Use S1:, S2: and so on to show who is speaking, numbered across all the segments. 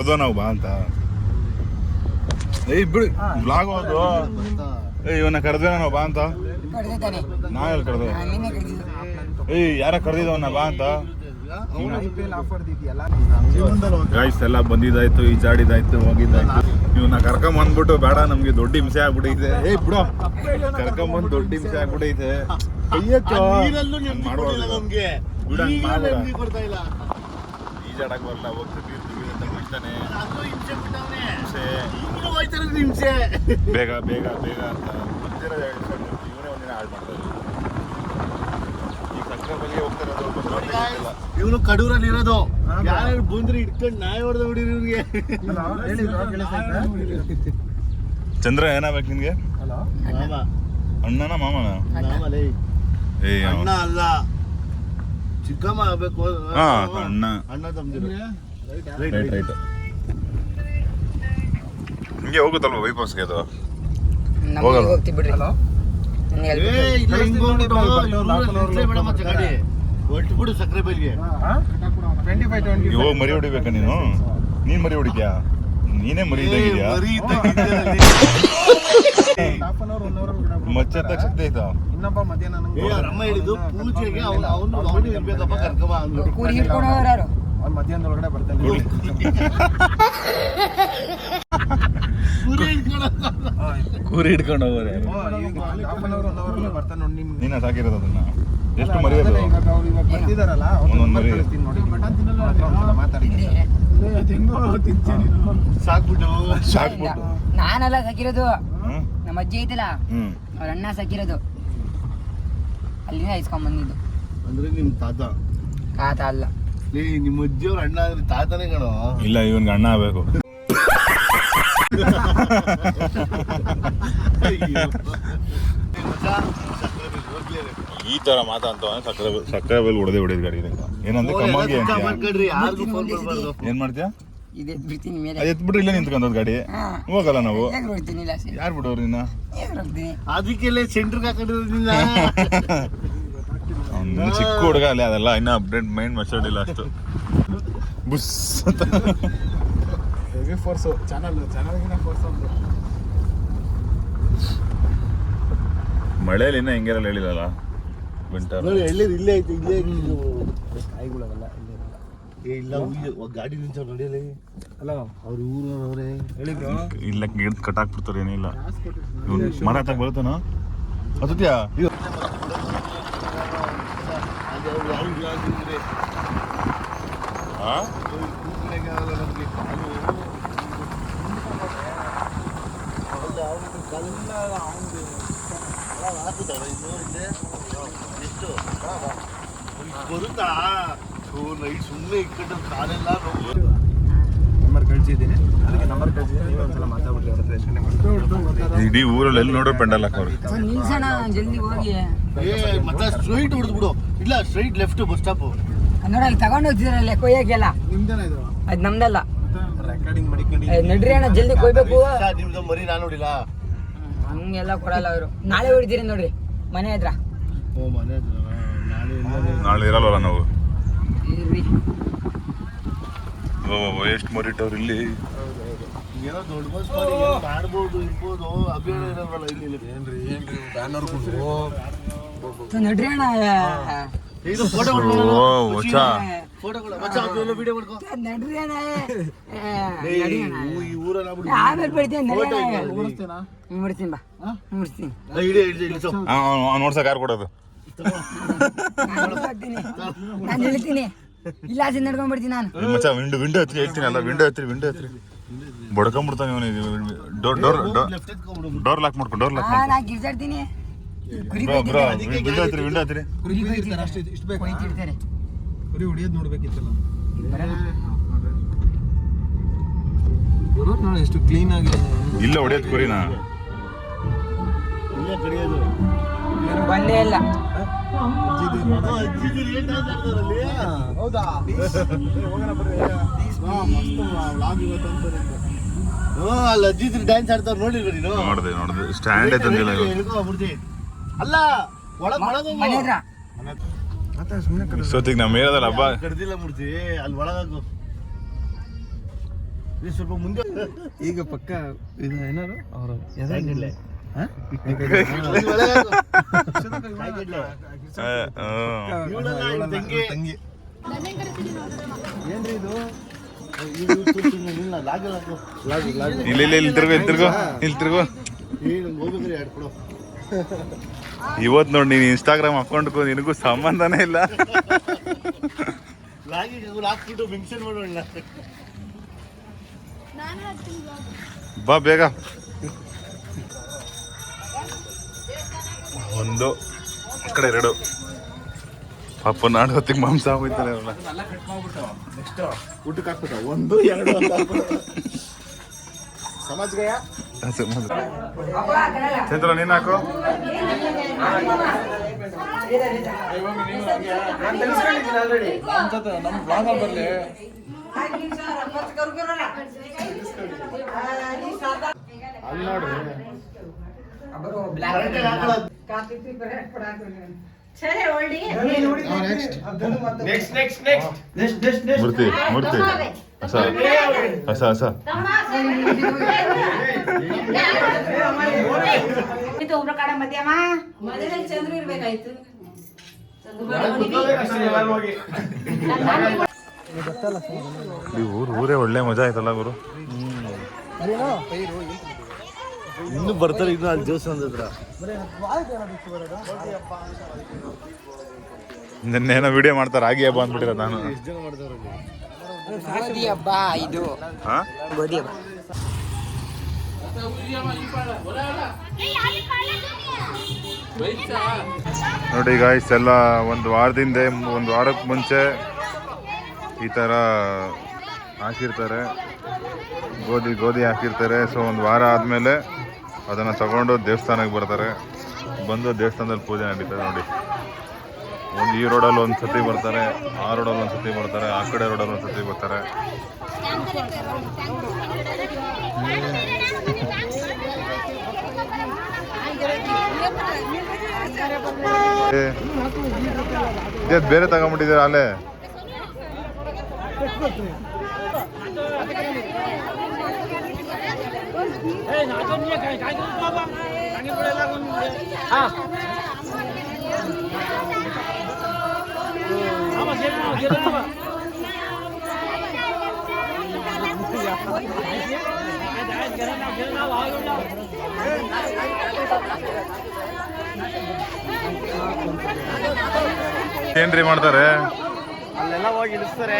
S1: ಕರೆದೋ ನಾವು ಬಾ ಅಂತ. ಏಯ್ ಬಿಡು ಬ್ಲಾಗ್ ಹೋದು. ಇವನ್ನ ಕರೆದ್ವಿ ನಾವು ಬಾ ಅಂತ. ನಾವೆಲ್ಲ ಕರೆದು ಏಯ್ ಯಾರ ಕರೆದಿದ್ದವನ್ನ ಬಾ ಅಂತ. ಗಾಯ್ಸ್ ಎಲ್ಲ ಬಂದಿದ್ದಾಯ್ತು, ಈಜಾಡಿದಾಯ್ತು, ಹೋಗಿದ್ದಾಯ್ತು. ಇವನ್ನ ಕರ್ಕೊಂಬಂದ್ಬಿಟ್ಟು ಬೇಡ ನಮ್ಗೆ ದೊಡ್ಡ ಹಿಂಸೆ ಆಗ್ಬಿಟ್ಟೈತೆ. ಏಯ್ ಬಿಡೋ, ಕರ್ಕೊಂಬಂದ್ ದೊಡ್ಡ ಹಿಂಸೆ ಆಗ್ಬಿಟ್ಟೈತೆ. ಈಜಾಡಕ್ ಬರಲ್ಲ, ಹೋಗ್ತೀವಿ ಬೇಗ ಬೇಗ ಬೇಗ ಅಂತ ಇವನೇ ಒಂದಿನ ಹಾಳು ಮಾಡ್ತಾರೆ. ಈ ಸಕ್ಕರೆ ಬಗ್ಗೆ ಹೋಗ್ತಾರ.
S2: ಇವನು ಕಡೂರಲ್ಲಿ ಇರೋದು. ಯಾರು ಬಂದ್ರೆ ಇಟ್ಕೊಂಡು ನಾಯಿ ಹೊಡೆದ ಬಿಡಿರಿ ಇವ್ರಿಗೆ.
S1: ಚಂದ್ರ ಏನಾಗ್ಬೇಕು ನಿನ್ಗೆ? ಅಣ್ಣನ ಮಾಮನ?
S2: ಅಣ್ಣ ಅಲ್ಲ, ಚಿಕ್ಕಮ್ಮ ಆಗ್ಬೇಕು.
S1: ಅಣ್ಣ
S2: ಅಣ್ಣ ತಮ್ದಿರು.
S1: ರೈಟ್. ಹಿಂಗೆ ಹೋಗುತ್ತಲ್ವ ಬೈಪಾಸ್ಗೆ ಅದು? ಹೋಗಲ್ಲ. ಒಟ್ಟು ಸಕ್ಕರೆ ಬೈಲ್ಗೆ ಇವಾಗ ಮರಿ ಹೊಡಿಬೇಕಾ ನೀನು? ನೀನ್ ಮರಿ ಹೊಡಿದ್ಯಾ? ನೀನೇ ಮರಿ ಇದ್ದಾಗಿದ್ಯಾ? ಮಚ್ಚತ್ತ ಶಕ್ತಿ ಆಯ್ತಾ?
S2: ಇನ್ನೊಬ್ಬ ಮಧ್ಯಾಹ್ನ ರಮ್ಮ ಹೇಳಿದ್ದು ಪೂಜೆಗೆ ಅವನು ಇರ್ಬೇಕಪ್ಪ ಕರ್ಕಬ ಅಂದ್ರು. ಅವ್ನು ಮಧ್ಯಾಹ್ನದೊಳಗಡೆ ಬರ್ತಾನೆ.
S1: ಕೂರಿ ಹಿಡ್ಕೊಂಡು ಹೋಗೋರೆ.
S2: ಬರ್ತಾನೆ ನೋಡಿ.
S1: ನೀನ ಸಾಕಿರೋದು ಅದನ್ನ? ಎಷ್ಟು ಮರಿ ಅದು?
S2: ಬರ್ತಿದಾರಲ್ಲ
S1: ಒಂದೊಂದು ಮರಿ ಸಾಕ್ಬಿಟ್ಟು
S3: ನಾನೆಲ್ಲ ಸಾಕಿರೋದು. ನಮ್ಮ ಅಜ್ಜಿ ಐತಲ್ಲ, ಅವ್ರ ಅಣ್ಣ ಸಾಕಿರೋದು. ಅಲ್ಲಿಂದ ಇಸ್ಕೊಂಡ್ ಬಂದಿದ್ದು.
S2: ಅಂದ್ರೆ ನಿಮ್ ತಾತ?
S3: ತಾತ ಅಲ್ಲ,
S2: ನಿಮ್ಮ ಅಜ್ಜಿಯವ್ರ ಅಣ್ಣ ಆದ್ರೆ ತಾತನೇ ಕಣೋ.
S1: ಇಲ್ಲ, ಇವನ್ಗೆ ಅಣ್ಣ ಆಗ್ಬೇಕು. ಈ ತರ ಮಾತಾಡ್ತ ಸಕ್ಕರೆ ಬೆಲ್ ಹೊಡೆದೇ ಹೊಡೆದ್ ಗಾಡಿ ಏನಂದ್ರೆ ಕಮ್ಮಾಗಿ ಏನ್ ಮಾಡ್ತೀಯ? ಎತ್ಬಿಟ್ರೆ ಇಲ್ಲ ನಿಂತ್ಕೊಂಡ್ ಗಾಡಿ ಹೋಗಲ್ಲ ನಾವು. ಯಾರು ಬಿಡೋರು ನಿನ್ನ?
S2: ಅದಕ್ಕೆಲ್ಲ ಸೆಂಟ್ರಿಗೆ ಹಾಕೊಂಡಿರೋದಿಲ್ಲ.
S1: ಚಿಕ್ಕ ಹುಡುಗ ಅಲ್ಲೇ, ಅದೆಲ್ಲ ಇನ್ನ ಅಪ್ಡೇಟ್ ಮೈಂಡ್ ಮಚ್ಚಡಿಲ್ಲ ಅಷ್ಟು. ಬುಸ್ ಅಂತ ಮಳೆಯಲ್ಲಿ ಇನ್ನ ಹೆಂಗಿರಲ್ಲ ಹೇಳಿಲ್ಲಲ್ಲ. ವಿಂಟರ್
S2: ಇಲ್ಲೇ ಐತಿ. ಇಲ್ಲ ಗಾಡಿ ನಿಂತ ನೋಡಿಯಲ್ಲ. ಅಲ್ಲ ಅವ್ರ ಊರವ್ರೆ ಹೇಳಿದ್ರು.
S1: ಇಲ್ಲ ಗಿಡ ಕಟ್ಟಾಕ್ಬಿಡ್ತಾರೆ, ಏನಿಲ್ಲ. ಮರ ಹತ್ತಾಗ ಬರುತ್ತಾನ ಅದ್ಯಾ?
S2: ಬರುತ್ತಾ ಸುಮ್ಮನೆ ಇಕ್ಕಟ್ಟು ಕಾಲೆಲ್ಲ
S4: ನಂಬರ್ ಕಳ್ಸಿದ್ದೀನಿ. ಅದಕ್ಕೆ ನಂಬರ್ ಕಳ್ಸಿದ್ದೀನಿ. ನೀವು ಒಂದ್ಸಲ ಮಾತಾಡ್ಬಿಟ್ರಿ ಅವ್ರ ಹತ್ರ.
S1: ಇಡೀ ಊರಲ್ಲಿ ಎಲ್ಲಿ ನೋಡ್ರೆ ಪೆಂಡಲ್ ಹಾಕೋರು.
S3: ಜಲ್ದಿ ಹೋಗಿ.
S2: ಮತ್ತೆ ಸ್ಟ್ರೈಟ್ ಹೊಡೆದ್ಬಿಡು. ಇಲ್ಲ ಸ್ಟ್ರೈಟ್ ಲೆಫ್ಟ್ ಬಸ್ ಸ್ಟಾಪ್
S3: ನೋಡಿ. ಅಲ್ಲಿ ತಗೊಂಡು ಹೋಗ್ತಿದ್ರಲ್ಲ ಕೊಯ್ಯಕ್ಕೆಲ್ಲ.
S4: ನಿಮ್ದೇನ ಇದು?
S3: ಅದು ನಮ್ದಲ್ಲ.
S4: ರೆಕಾರ್ಡಿಂಗ್ ಮಾಡಿಕೊಂಡು
S3: ನಡ್ರಿ ಅಣ್ಣ, ಜಲ್ದಿ ಕೊಯ್ಬೇಕು.
S2: ನಿಮ್ದು ಮರಿ ನಾನು ನೋಡಿಲ್ಲ.
S3: ಹಂಗೆಲ್ಲ ಕೊಡಲ್ಲ ಅವರು. ನಾಳೆ ಹೊಡಿತೀರಿ ನೋಡ್ರಿ ಮನೆ ಹತ್ರ.
S2: ಮನೆ
S1: ನಾಳೆ ಇರಲ್ವಲ್ಲ ನಾವು. ಎಷ್ಟು ಮರಿಟ್ಟವ್ರು ಇಲ್ಲಿ.
S2: ಏನೋ ದೊಡ್ಡ ಬಸ್ ಮಾಡಿ ಮಾಡ್ಬೋದು ಇರ್ಬೋದು. ಅಭಿಯಾನ ಇರಲ್ವಲ್ಲ ಇಲ್ಲಿ.
S4: ಏನ್ರಿ ಬ್ಯಾನರ್
S3: ನಡ್ರಿ ಅಣ್ಣ.
S2: ಫೋಟೋ ವಿಡಿಯೋ ಮಾಡ್ಕೊ.
S3: ನಡ್ರಿ ಅಣ್ಣ.
S2: ಈ ಊರಲ್ಲ
S3: ಆಮೇಲೆ ಬಿಡ್ತೀನಿ. ಮುಡ್ತೀನಿ ಬಾ, ಮುಡ್ತೀನಿ.
S1: ನೋಡ್ಸಕ್ ಯಾರು ಕೊಡೋದು?
S3: ನಾನು ಹೇಳ್ತೀನಿ. ಇಲ್ಲ ಆಚೆ ನಡ್ಕೊಂಡ್ಬಿಡ್ತೀನಿ ನಾನು.
S1: ಮಚ್ಚ ವಿಂಡೋ ಹತ್ರಿ ಹೇಳ್ತೀನಿ ಅಲ್ಲ. ವಿಂಡೋ ಹತ್ರಿ ಬಡ್ಕೊಂಡ್ಬಿಡ್ತಾನೆ ಇವನು. ಡೋರ್ ಲಾಕ್ ಮಾಡ್ಕೊಂಡು ಡೋರ್ ಲಾಕ್
S3: ನಾ ಗಿರ್ಜಾಡ್ತೀನಿ.
S1: ವಿಂಡೋ ಹತ್ರಿ
S4: ಇಷ್ಟು ಬೇಕು. ಕುರಿ ಹೊಡಿಯೋದು ನೋಡ್ಬೇಕಿತ್ತಲ್ಲ. ನೋಡಿ ಎಷ್ಟು ಕ್ಲೀನ್ ಆಗಿ.
S1: ಇಲ್ಲ ಹೊಡಿಯೋದು ಕುರಿನಾ?
S2: ಇಲ್ಲೇ ಕಡಿಯೋದು
S3: ಬಂದೇ ಇಲ್ಲ.
S4: ಹೌದಾ?
S2: ಅಲ್ಲಿ ಅಜ್ಜಿದ್ರು ಡ್ಯಾನ್ಸ್ ಆಡ್ತಾವ್ರು ನೋಡಿಲ್ವ ನೀನು?
S1: ನೋಡ್ದೆ ಸ್ಟ್ಯಾಂಡ್ ತಂದಿಲ್ಲ.
S2: ಅಲ್ಲ
S3: ಮನೆ ಹತ್ರ
S1: ಇಷ್ಟೊತ್ತಿಗೆ ನಮ್ಮ ಏರಿಯಾದಲ್ಲಿ ಹಬ್ಬ
S2: ಕಡ್ದಿಲ್ಲ ಮೂರ್ತಿ. ಅಲ್ಲಿ ಒಳಗಾಗು. ಸ್ವಲ್ಪ ಮುಂದೆ
S4: ಈಗ ಪಕ್ಕ ಇದು ಏನಾರು ಅವರು ತಂಗಿ ಏನ್ರಿ ಇದು
S1: ಇಲ್ಲಿ ತಿರ್ಗೋ ಇವತ್ತು ನೋಡಿ ನೀನು ಇನ್ಸ್ಟಾಗ್ರಾಮ್ ಅಕೌಂಟ್ಗೂ ನಿನಗೂ ಸಂಬಂಧನೇ ಇಲ್ಲ.
S2: ಹಾಕ್ಬಿಟ್ಟು ಮೆನ್ಷನ್ ಮಾಡೋಣ.
S1: ಬಾ ಬೇಗ. ಒಂದು ಈ ಕಡೆ 2 ಪಾಪ ನಾಡು ಹೊತ್ತಿಗೆ ಮಾಂಸ ಹೋಗ್ತಾರೆ ಅವಲ್ಲ.
S2: ಊಟಕ್ಕೆ ಹಾಕ್ಬಿಟ್ಟ 1 2 ಅಂತ ಸಮಾಜ
S1: ಚಂದ್ರ ನೀನು ಹಾಕು.
S4: ನಮ್ಮ ಬ್ಲಾಗಲ್ಲಿ ಬರಲಿ.
S2: ಅಲ್ಲಿ ನೋಡ್ರಿ
S1: ಮೂರ್ತಿ ಹೊಸ
S3: ಚಂದ್ರ ಇರ್ಬೇಕಾಯ್ತು.
S1: ಊರೇ ಒಳ್ಳೆ ಮಜಾ ಆಯ್ತಲ್ಲ ಗುರು.
S2: ಇನ್ನು ಬರ್ತಾರೆ. ಇನ್ನು ಅಲ್ಲಿ ದೇವಸ್ಥಾನದ ಹತ್ರ
S1: ನಿನ್ನೇನೋ ವಿಡಿಯೋ ಮಾಡ್ತಾರೆ ಆಗಿ ಹಬ್ಬ ಅಂದ್ಬಿಟ್ಟಿರ ನಾನು.
S2: ಎಷ್ಟು ಜನ ಮಾಡ್ತಾರೆ
S3: ಗೋಧಿ ಹಬ್ಬ ಇದು. ಗೋಧಿ ಹಬ್ಬ
S1: ನೋಡಿ ಗಾಯ್ಸ್, ಎಲ್ಲ ಒಂದು ವಾರಕ್ಕೆ ಮುಂಚೆ ಈ ಥರ ಹಾಕಿರ್ತಾರೆ, ಗೋಧಿ ಹಾಕಿರ್ತಾರೆ. ಸೊ ಒಂದು ವಾರ ಆದಮೇಲೆ ಅದನ್ನು ತಗೊಂಡು ದೇವಸ್ಥಾನಕ್ಕೆ ಬರ್ತಾರೆ. ಬಂದು ದೇವಸ್ಥಾನದಲ್ಲಿ ಪೂಜೆ ನಡೀತಾರೆ. ನೋಡಿ, ಈ ರೋಡಲ್ಲಿ ಒಂದು ಸತಿ ಬರ್ತಾರೆ, ಆ ರೋಡಲ್ಲಿ ಒಂದು ಸತಿ ಬರ್ತಾರೆ, ಆ ಕಡೆ ರೋಡಲ್ಲಿ ಒಂದು ಸತಿ ಬರ್ತಾರೆ. ಇದೇನು ಬೇರೆ ತಗೊಂಡ್ಬಿಟ್ಟಿದ್ದೀರಾ ಅಲ್ಲೇ? ಏನ್ರಿ ಮಾಡ್ತಾರೆ?
S2: ಅಲ್ಲೆಲ್ಲ ಹೋಗಿ ಇಳಿಸ್ತಾರೆ,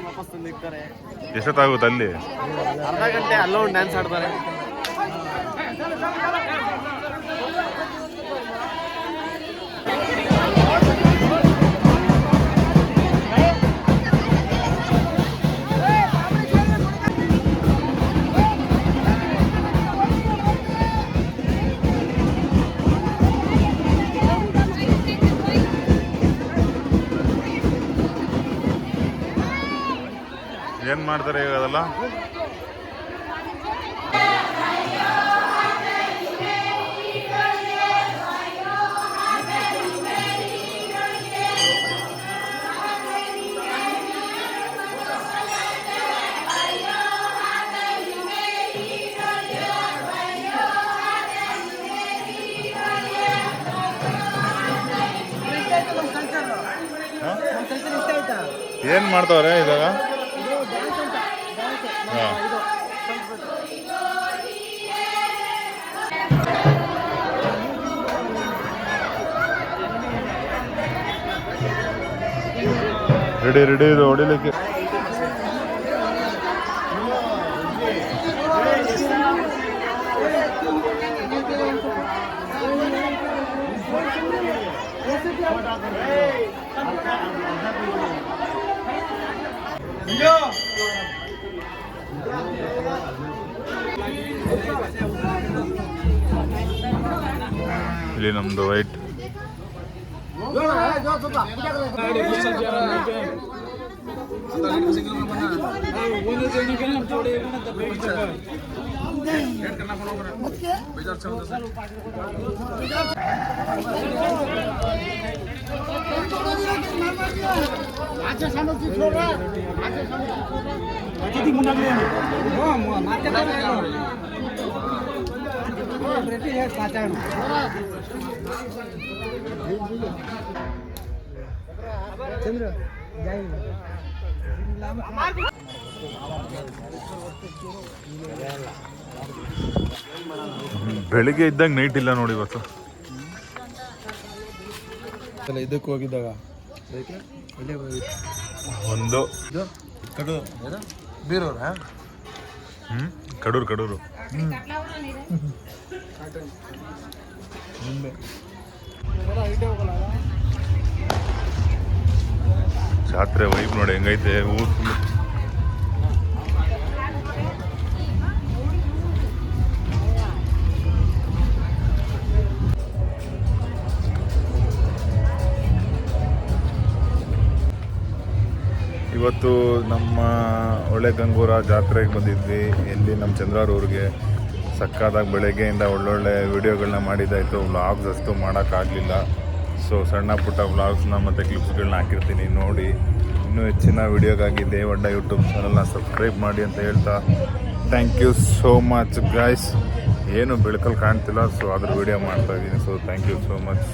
S2: ವಾಪಸ್ ತಂದು ಇರ್ತಾರೆ.
S1: ಎಷ್ಟೊತ್ತಾಗುತ್ತೆ ಅಲ್ಲಿ?
S2: ಅರ್ಧ ಗಂಟೆ ಅಲ್ಲೋ ಒಂದು ಡ್ಯಾನ್ಸ್ ಆಡ್ತಾರೆ.
S1: ಏನ್ ಮಾಡ್ತಾರೆ ಈಗ ಅದೆಲ್ಲ? ಏನ್ ಮಾಡ್ತಾವ್ರೆ ಇದಾಗ? ರೆಡಿ ಇದು ಹೊಡಿಲಿಕ್ಕೆ. ಇಲ್ಲಿ ನಮ್ದು ವೈಟ್ ಬೆಳಿಗ್ಗೆ ಇದ್ದಂಗೆ ನೈಟ್ ಇಲ್ಲ ನೋಡಿ ಇವತ್ತು.
S4: ಇದಕ್ಕೆ ಹೋಗಿದ್ದಾಗ
S1: ಒಂದು
S4: ಬೀರೂರ
S1: ಕಡೂರು ಜಾತ್ರೆ ವೈಬ್ ನೋಡಿ ಹೆಂಗೈತೆ ಊರು ಫುಲ್. ಇವತ್ತು ನಮ್ಮ ಹೊಳೆಗಂಗೂರ ಜಾತ್ರೆಗೆ ಬಂದಿದ್ವಿ. ಎಲ್ಲಿ ನಮ್ಮ ಚಂದ್ರಾರ್ ಊರಿಗೆ ಸಕ್ಕದಾಗಿ ಬೆಳಗ್ಗೆಯಿಂದ ಒಳ್ಳೊಳ್ಳೆ ವಿಡಿಯೋಗಳನ್ನ ಮಾಡಿದ್ದಾಯಿತು. ವ್ಲಾಗ್ಸ್ ಅಷ್ಟು ಮಾಡೋಕ್ಕಾಗಲಿಲ್ಲ. ಸೊ ಸಣ್ಣ ಪುಟ್ಟ ವ್ಲಾಗ್ಸ್ನ ಮತ್ತು ಕ್ಲಿಪ್ಸ್ಗಳನ್ನ ಹಾಕಿರ್ತೀನಿ ನೋಡಿ. ಇನ್ನೂ ಹೆಚ್ಚಿನ ವಿಡಿಯೋಗಾಗಿ ದೇವಡ್ಡ ಯೂಟ್ಯೂಬ್ ಚಾನಲ್ನ ಸಬ್ಸ್ಕ್ರೈಬ್ ಮಾಡಿ ಅಂತ ಹೇಳ್ತಾ thank you so much guys. ಏನು ಬೆಳಕಲ್ಲಿ ಕಾಣ್ತಿಲ್ಲ, ಸೊ ಅದ್ರ ವಿಡಿಯೋ ಮಾಡ್ತಾಯಿದ್ದೀನಿ. So thank you so much.